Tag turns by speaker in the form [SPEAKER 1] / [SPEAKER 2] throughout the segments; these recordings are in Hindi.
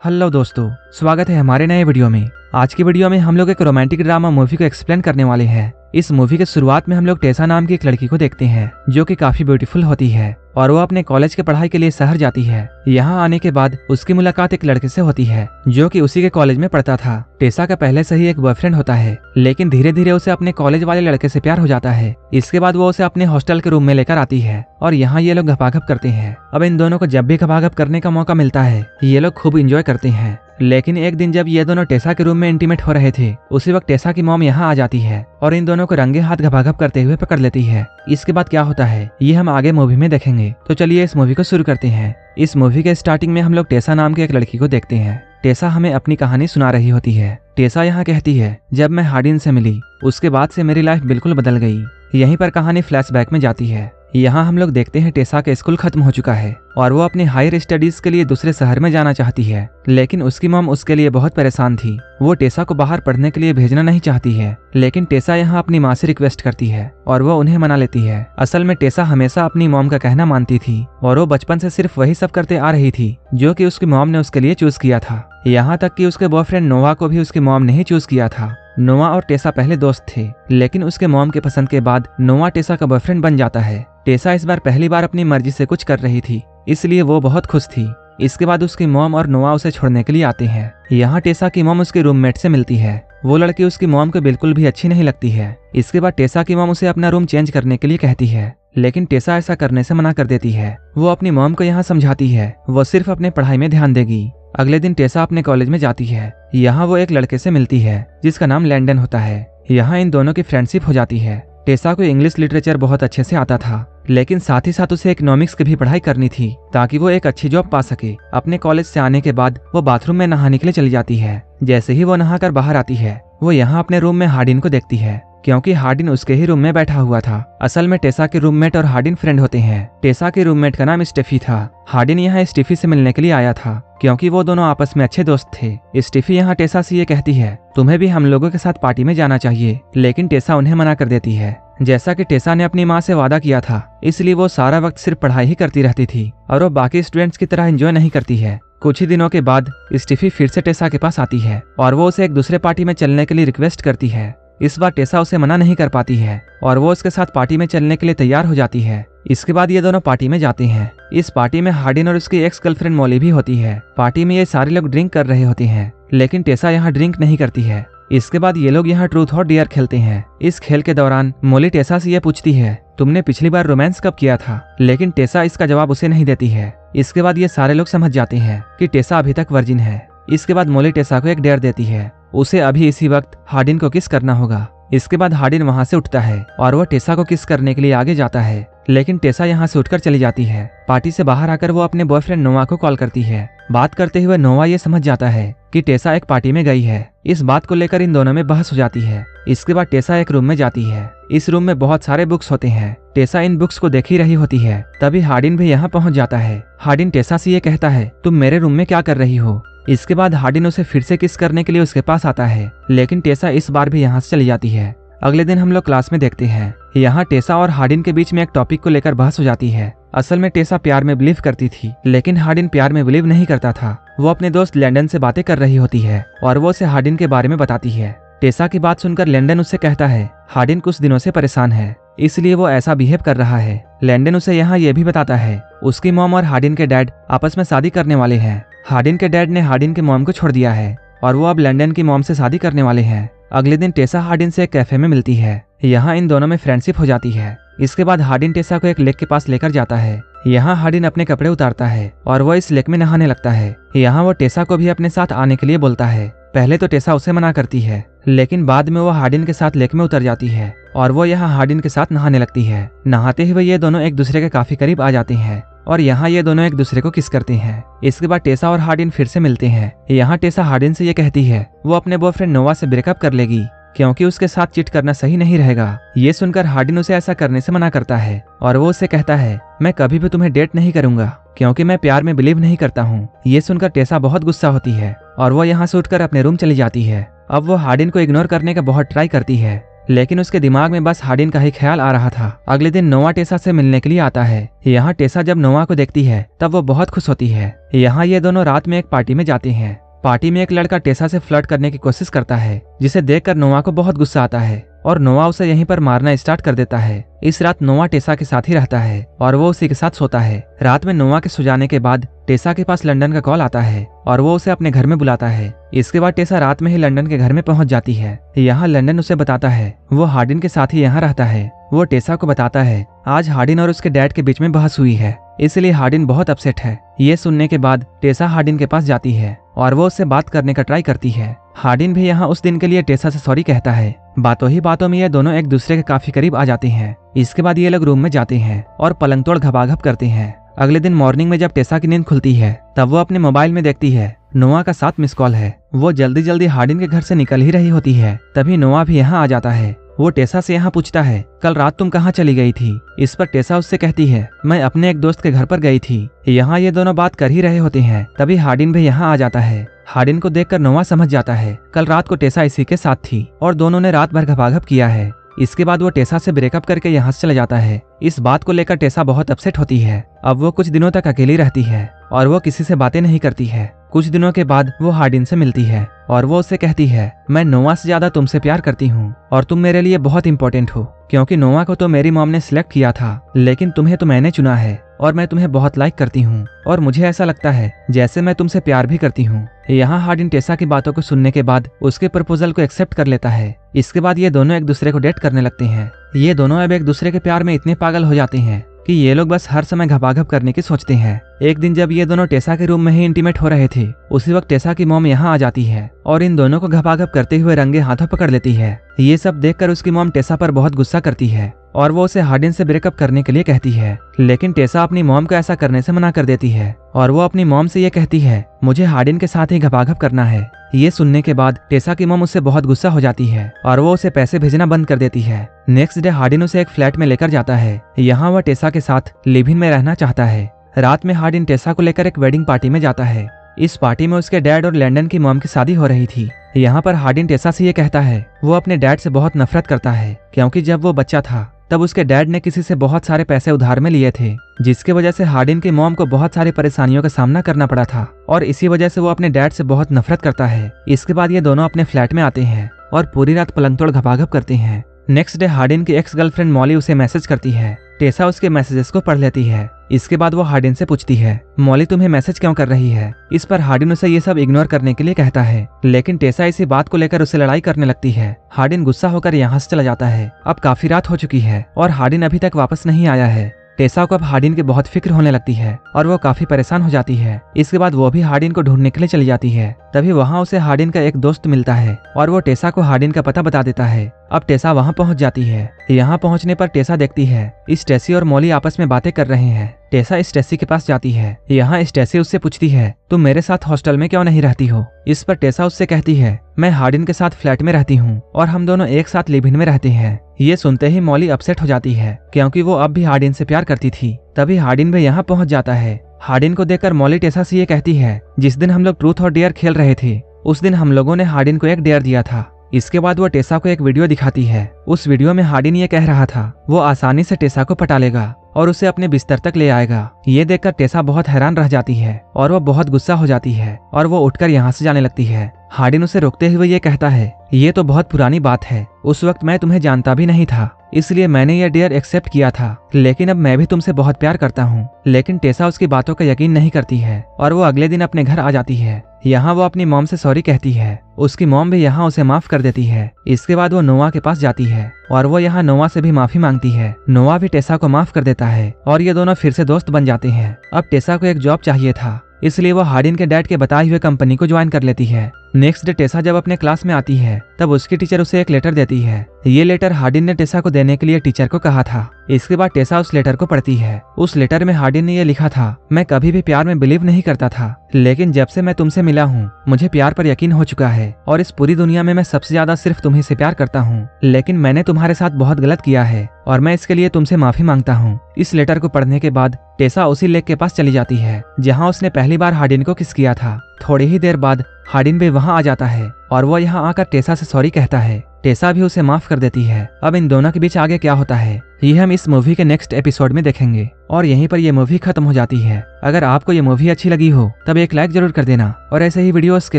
[SPEAKER 1] हेलो दोस्तों, स्वागत है हमारे नए वीडियो में। आज की वीडियो में हम लोग एक रोमांटिक ड्रामा मूवी को एक्सप्लेन करने वाले हैं। इस मूवी के शुरुआत में हम लोग टेसा नाम की एक लड़की को देखते हैं जो कि काफी ब्यूटीफुल होती है और वो अपने कॉलेज के पढ़ाई के लिए शहर जाती है। यहाँ आने के बाद उसकी मुलाकात एक लड़के से होती है जो कि उसी के कॉलेज में पढ़ता था। टेसा का पहले से ही एक बॉयफ्रेंड होता है, लेकिन धीरे धीरे उसे अपने कॉलेज वाले लड़के से प्यार हो जाता है। इसके बाद वो उसे अपने हॉस्टल के रूम में लेकर आती है और यहाँ ये लोग घपाघप करते हैं। अब इन दोनों को जब भी घपाघप करने का मौका मिलता है ये लोग खूब इंजॉय करते हैं। लेकिन एक दिन जब ये दोनों टेसा के रूम में इंटीमेट हो रहे थे, उसी वक्त टेसा की मॉम यहाँ आ जाती है और इन दोनों को रंगे हाथ घपाघप करते हुए पकड़ लेती है। इसके बाद क्या होता है ये हम आगे मूवी में देखेंगे। तो चलिए इस मूवी को शुरू करते हैं। इस मूवी के स्टार्टिंग में हम लोग टेसा नाम की एक लड़की को देखते हैं। टेसा हमें अपनी कहानी सुना रही होती है। टेसा यहाँ कहती है, जब मैं हार्डिन से मिली उसके बाद से मेरी लाइफ बिल्कुल बदल गई। यहीं पर कहानी फ्लैशबैक में जाती है। यहाँ हम लोग देखते हैं टेसा का स्कूल खत्म हो चुका है और वो अपने हायर स्टडीज के लिए दूसरे शहर में जाना चाहती है, लेकिन उसकी मॉम उसके लिए बहुत परेशान थी। वो टेसा को बाहर पढ़ने के लिए भेजना नहीं चाहती है, लेकिन टेसा यहाँ अपनी माँ से रिक्वेस्ट करती है और वो उन्हें मना लेती है। असल में टेसा हमेशा अपनी मॉम का कहना मानती थी और वो बचपन से सिर्फ वही सब करते आ रही थी जो कि उसकी मॉम ने उसके लिए चूज किया था। यहाँ तक कि उसके बॉयफ्रेंड नोवा को भी उसकी मॉम ने ही चूज किया था। नोवा और टेसा पहले दोस्त थे, लेकिन उसके मॉम के पसंद के बाद नोवा टेसा का बॉयफ्रेंड बन जाता है। टेसा इस बार पहली बार अपनी मर्जी से कुछ कर रही थी, इसलिए वो बहुत खुश थी। इसके बाद उसकी मॉम और नोवा उसे छोड़ने के लिए आते हैं। यहाँ टेसा की मॉम उसके रूममेट से मिलती है। वो लड़की उसकी मॉम को बिल्कुल भी अच्छी नहीं लगती है। इसके बाद टेसा की मॉम उसे अपना रूम चेंज करने के लिए कहती है, लेकिन टेसा ऐसा करने से मना कर देती है। वो अपनी मॉम को यहाँ समझाती है वो सिर्फ अपने पढ़ाई में ध्यान देगी। अगले दिन टेसा अपने कॉलेज में जाती है। यहाँ वो एक लड़के से मिलती है जिसका नाम लैंडन होता है। यहाँ इन दोनों की फ्रेंडशिप हो जाती है। टेसा को इंग्लिश लिटरेचर बहुत अच्छे से आता था, लेकिन साथ ही साथ उसे इकोनॉमिक्स की भी पढ़ाई करनी थी ताकि वो एक अच्छी जॉब पा सके। अपने कॉलेज से आने के बाद वो बाथरूम में नहाने के लिए चली जाती है। जैसे ही वो नहाकर बाहर आती है वो यहाँ अपने रूम में हार्डिन को देखती है, क्योंकि हार्डिन उसके ही रूम में बैठा हुआ था। असल में टेसा के रूममेट और हार्डिन फ्रेंड होते हैं। टेसा के रूममेट का नाम स्टेफी था। हार्डिन यहाँ स्टेफी से मिलने के लिए आया था क्योंकि वो दोनों आपस में अच्छे दोस्त थे। स्टेफी यहाँ टेसा से ये कहती है, तुम्हें भी हम लोगों के साथ पार्टी में जाना चाहिए, लेकिन टेसा उन्हें मना कर देती है। जैसा कि टेसा ने अपनी माँ से वादा किया था, इसलिए वो सारा वक्त सिर्फ पढ़ाई ही करती रहती थी और वो बाकी स्टूडेंट्स की तरह एंजॉय नहीं करती है। कुछ ही दिनों के बाद स्टेफी फिर से टेसा के पास आती है और वो उसे एक दूसरे पार्टी में चलने के लिए रिक्वेस्ट करती है। इस बार टेसा उसे मना नहीं कर पाती है और वो उसके साथ पार्टी में चलने के लिए तैयार हो जाती है। इसके बाद ये दोनों पार्टी में जाते हैं। इस पार्टी में हार्डिन और उसकी एक्स गर्लफ्रेंड मॉली भी होती है। पार्टी में ये सारे लोग ड्रिंक कर रहे होते हैं, लेकिन टेसा यहाँ ड्रिंक नहीं करती है। इसके बाद ये लोग यहाँ ट्रूथ और डेयर खेलते हैं। इस खेल के दौरान मॉली टेसा से ये पूछती है, तुमने पिछली बार रोमांस कब किया था, लेकिन टेसा इसका जवाब उसे नहीं देती है। इसके बाद ये सारे लोग समझ जाते हैं कि टेसा अभी तक वर्जिन है। इसके बाद मॉली टेसा को एक डेयर देती है, उसे अभी इसी वक्त हार्डिन को किस करना होगा। इसके बाद हार्डिन वहां से उठता है और वो टेसा को किस करने के लिए आगे जाता है, लेकिन टेसा यहाँ से उठकर चली जाती है। पार्टी से बाहर आकर वो अपने बॉयफ्रेंड नोवा को कॉल करती है। बात करते हुए नोवा ये समझ जाता है कि टेसा एक पार्टी में गई है। इस बात को लेकर इन दोनों में बहस हो जाती है। इसके बाद टेसा एक रूम में जाती है। इस रूम में बहुत सारे बुक्स होते हैं। टेसा इन बुक्स को देख ही रही होती है, तभी हार्डिन भी यहाँ पहुँच जाता है। हार्डिन टेसा से ये कहता है, तुम मेरे रूम में क्या कर रही हो। इसके बाद हार्डिन उसे फिर से किस करने के लिए उसके पास आता है, लेकिन टेसा इस बार भी यहाँ से चली जाती है। अगले दिन हम लोग क्लास में देखते हैं। यहाँ टेसा और हार्डिन के बीच में एक टॉपिक को लेकर बहस हो जाती है। असल में टेसा प्यार में बिलीव करती थी, लेकिन हार्डिन प्यार में बिलीव नहीं करता था। वो अपने दोस्त लैंडन से बातें कर रही होती है और वो उसे हार्डिन के बारे में बताती है। टेसा की बात सुनकर लैंडन उससे कहता है, हार्डिन कुछ दिनों से परेशान है, इसलिए वो ऐसा बिहेव कर रहा है। लैंडन उसे यहाँ ये भी बताता है उसकी मॉम और हार्डिन के डैड आपस में शादी करने वाले हैं। हार्डिन के डैड ने हार्डिन के मॉम को छोड़ दिया है और वो अब लैंडन की मॉम से शादी करने वाले हैं। अगले दिन टेसा हार्डिन से एक कैफे में मिलती है। यहाँ इन दोनों में फ्रेंडशिप हो जाती है। इसके बाद हार्डिन टेसा को एक लेक के पास लेकर जाता है। यहाँ हार्डिन अपने कपड़े उतारता है और वो इस लेक में नहाने लगता है। यहाँ वो टेसा को भी अपने साथ आने के लिए बोलता है। पहले तो टेसा उसे मना करती है, लेकिन बाद में वो हार्डिन के साथ लेक में उतर जाती है और वो यहाँ हार्डिन के साथ नहाने लगती है। नहाते हुए ये दोनों एक दूसरे के काफी करीब आ जाते हैं और यहाँ ये दोनों एक दूसरे को किस करते हैं। इसके बाद टेसा और हार्डिन फिर से मिलते हैं। यहाँ टेसा हार्डिन से ये कहती है वो अपने बॉयफ्रेंड नोवा से ब्रेकअप कर लेगी क्योंकि उसके साथ चीट करना सही नहीं रहेगा। ये सुनकर हार्डिन उसे ऐसा करने से मना करता है और वो उसे कहता है, मैं कभी भी तुम्हें डेट नहीं करूंगा क्योंकि मैं प्यार में बिलीव नहीं करता हूँ। ये सुनकर टेसा बहुत गुस्सा होती है और वो यहाँ से उठकर अपने रूम चली जाती है। अब वो हार्डिन को इग्नोर करने का बहुत ट्राई करती है, लेकिन उसके दिमाग में बस हार्डिन का ही ख्याल आ रहा था। अगले दिन नोआ टेसा से मिलने के लिए आता है। यहाँ टेसा जब नोआ को देखती है तब वो बहुत खुश होती है। यहाँ ये दोनों रात में एक पार्टी में जाते हैं। पार्टी में एक लड़का टेसा से फ्लर्ट करने की कोशिश करता है, जिसे देखकर नोआ को बहुत गुस्सा आता है और नोआ उसे यहीं पर मारना स्टार्ट कर देता है। इस रात नोआ टेसा के साथ ही रहता है और वो उसी के साथ सोता है। रात में नोआ के सो जाने के बाद टेसा के पास लंदन का कॉल आता है और वो उसे अपने घर में बुलाता है। इसके बाद टेसा रात में ही लंदन के घर में पहुंच जाती है। यहाँ लंदन उसे बताता है वो हार्डिन के साथ ही यहाँ रहता है। वो टेसा को बताता है आज हार्डिन और उसके डैड के बीच में बहस हुई है, इसलिए हार्डिन बहुत अपसेट है। ये सुनने के बाद टेसा हार्डिन के पास जाती है और वो उससे बात करने का ट्राई करती है। हार्डिन भी यहाँ उस दिन के लिए टेसा से सॉरी कहता है। बातों ही बातों में ये दोनों एक दूसरे के काफी करीब आ जाते हैं। इसके बाद ये लोग रूम में जाते हैं और पलंग तोड़ घपाघप करते हैं। अगले दिन मॉर्निंग में जब टेसा की नींद खुलती है तब वो अपने मोबाइल में देखती है नोआ का 7 मिस कॉल है। वो जल्दी जल्दी हार्डिन के घर से निकल ही रही होती है, तभी नोआ भी यहाँ आ जाता है। वो टेसा से यहाँ पूछता है कल रात तुम कहाँ चली गई थी। इस पर टेसा उससे कहती है मैं अपने एक दोस्त के घर पर गई थी। यहाँ ये दोनों बात कर ही रहे होते हैं, तभी हार्डिन भी यहाँ आ जाता है। हार्डिन को देखकर नोआ समझ जाता है कल रात को टेसा इसी के साथ थी और दोनों ने रात भर घपाघप किया है। इसके बाद वो टेसा से ब्रेकअप करके यहाँ से चला जाता है। इस बात को लेकर टेसा बहुत अपसेट होती है। अब वो कुछ दिनों तक अकेली रहती है और वो किसी से बातें नहीं करती है। कुछ दिनों के बाद वो हार्डिन से मिलती है और वो उससे कहती है मैं नोआ से ज्यादा तुमसे प्यार करती हूँ और तुम मेरे लिए बहुत इंपॉर्टेंट हो, क्योंकि नोआ को तो मेरी मॉम ने सिलेक्ट किया था, लेकिन तुम्हें तो मैंने चुना है और मैं तुम्हें बहुत लाइक करती हूँ और मुझे ऐसा लगता है जैसे मैं तुमसे प्यार भी करती हूँ। यहाँ हार्डिन टेसा की बातों को सुनने के बाद उसके प्रपोजल को एक्सेप्ट कर लेता है। इसके बाद ये दोनों एक दूसरे को डेट करने लगते हैं। ये दोनों अब एक दूसरे के प्यार में इतने पागल हो जाते हैं कि ये लोग बस हर समय घपाघप करने की सोचते हैं। एक दिन जब ये दोनों टेसा के रूम में ही इंटीमेट हो रहे थे, उसी वक्त टेसा की मॉम यहाँ आ जाती है और इन दोनों को घपाघप करते हुए रंगे हाथों पकड़ लेती है। ये सब देखकर उसकी मॉम टेसा पर बहुत गुस्सा करती है और वो उसे हार्डिन से ब्रेकअप करने के लिए कहती है, लेकिन टेसा अपनी मॉम को ऐसा करने से मना कर देती है और वो अपनी मॉम से ये कहती है मुझे हार्डिन के साथ ही घपाघप करना है। ये सुनने के बाद टेसा की मॉम उससे बहुत गुस्सा हो जाती है और वो उसे पैसे भेजना बंद कर देती है। नेक्स्ट डे हार्डिन उसे एक फ्लैट में लेकर जाता है। यहाँ वह टेसा के साथ लिव इन में रहना चाहता है। रात में हार्डिन टेसा को लेकर एक वेडिंग पार्टी में जाता है। इस पार्टी में उसके डैड और लंदन की मॉम की शादी हो रही थी। यहाँ पर हार्डिन टेसा से ये कहता है वो अपने डैड से बहुत नफरत करता है, क्योंकि जब वो बच्चा था तब उसके डैड ने किसी से बहुत सारे पैसे उधार में लिए थे, जिसकी वजह से हार्डिन की मॉम को बहुत सारी परेशानियों का सामना करना पड़ा था और इसी वजह से वो अपने डैड से बहुत नफरत करता है। इसके बाद ये दोनों अपने फ्लैट में आते हैं और पूरी रात पलंग तोड़ घपाघप करते हैं। नेक्स्ट डे हार्डिन की एक्स गर्लफ्रेंड मॉली उसे मैसेज करती है। टेसा उसके मैसेजेस को पढ़ लेती है। इसके बाद वो हार्डिन से पूछती है मॉली तुम्हें मैसेज क्यों कर रही है। इस पर हार्डिन उसे ये सब इग्नोर करने के लिए कहता है, लेकिन टेसा इसी बात को लेकर उससे लड़ाई करने लगती है। हार्डिन गुस्सा होकर यहाँ से चला जाता है। अब काफी रात हो चुकी है और हार्डिन अभी तक वापस नहीं आया है। टेसा को अब हार्डिन की बहुत फिक्र होने लगती है और वो काफी परेशान हो जाती है। इसके बाद वो भी हार्डिन को ढूंढने के लिए चली जाती है। तभी वहाँ उसे हार्डिन का एक दोस्त मिलता है और वो टेसा को हार्डिन का पता बता देता है। अब टेसा वहाँ पहुँच जाती है। यहाँ पहुँचने पर टेसा देखती है स्टेसी और मॉली आपस में बातें कर रहे हैं। टेसा स्टेसी के पास जाती है। यहाँ स्टेसी उससे पूछती है तुम मेरे साथ हॉस्टल में क्यों नहीं रहती हो। इस पर टेसा उससे कहती है मैं हार्डिन के साथ फ्लैट में रहती हूँ और हम दोनों एक साथ लिव इन में रहते हैं। ये सुनते ही मॉली अपसेट हो जाती है, क्योंकि वो अब भी हार्डिन से प्यार करती थी। तभी हार्डिन भी यहाँ पहुँच जाता है। हार्डिन को देखकर मॉली टेसा से ये कहती है जिस दिन हम लोग ट्रूथ और डेयर खेल रहे थे उस दिन हम लोगों ने हार्डिन को एक डेयर दिया था। इसके बाद वो टेसा को एक वीडियो दिखाती है। उस वीडियो में हार्डिन ये कह रहा था वो आसानी से टेसा को पटा लेगा और उसे अपने बिस्तर तक ले आएगा। ये देखकर टेसा बहुत हैरान रह जाती है और वो बहुत गुस्सा हो जाती है और वो उठकर यहाँ से जाने लगती है। हार्डिन उसे रोकते हुए ये कहता है ये तो बहुत पुरानी बात है, उस वक्त मैं तुम्हें जानता भी नहीं था, इसलिए मैंने ये डेयर एक्सेप्ट किया था, लेकिन अब मैं भी तुमसे बहुत प्यार करता हूँ। लेकिन टेसा उसकी बातों का यकीन नहीं करती है और वो अगले दिन अपने घर आ जाती है। यहाँ वो अपनी मॉम से सॉरी कहती है। उसकी मॉम भी यहाँ उसे माफ कर देती है। इसके बाद वो नोआ के पास जाती है और वो यहाँ नोआ से भी माफी मांगती है। नोआ भी टेसा को माफ कर देता है और ये दोनों फिर से दोस्त बन जाते हैं। अब टेसा को एक जॉब चाहिए था, इसलिए वो हार्डिन के डैड के बताए हुए कंपनी को ज्वाइन कर लेती है। नेक्स्ट डे टेसा जब अपने क्लास में आती है तब उसकी टीचर उसे एक लेटर देती है। ये लेटर हार्डिन ने टेसा को देने के लिए टीचर को कहा था। इसके बाद टेसा उस लेटर को पढ़ती है। उस लेटर में हार्डिन ने ये लिखा था मैं कभी भी प्यार में बिलीव नहीं करता था, लेकिन जब से मैं तुमसे मिला हूँ मुझे प्यार पर यकीन हो चुका है और इस पूरी दुनिया में मैं सबसे ज्यादा सिर्फ तुम्ही से प्यार करता हूँ। लेकिन मैंने तुम्हारे साथ बहुत गलत किया है और मैं इसके लिए तुमसे माफी मांगता हूँ। इस लेटर को पढ़ने के बाद टेसा उसी लेक के पास चली जाती है जहाँ उसने पहली बार हार्डिन को किस किया था। थोड़ी ही देर बाद हार्डिन भी वहाँ आ जाता है और वो यहाँ आकर टेसा से सॉरी कहता है। टेसा भी उसे माफ कर देती है। अब इन दोनों के बीच आगे क्या होता है ये हम इस मूवी के नेक्स्ट एपिसोड में देखेंगे और यहीं पर ये मूवी खत्म हो जाती है। अगर आपको ये मूवी अच्छी लगी हो तब एक लाइक जरूर कर देना और ऐसे ही वीडियोस के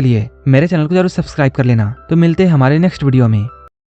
[SPEAKER 1] लिए मेरे चैनल को जरूर सब्सक्राइब कर लेना। तो मिलते हैं हमारे नेक्स्ट वीडियो में।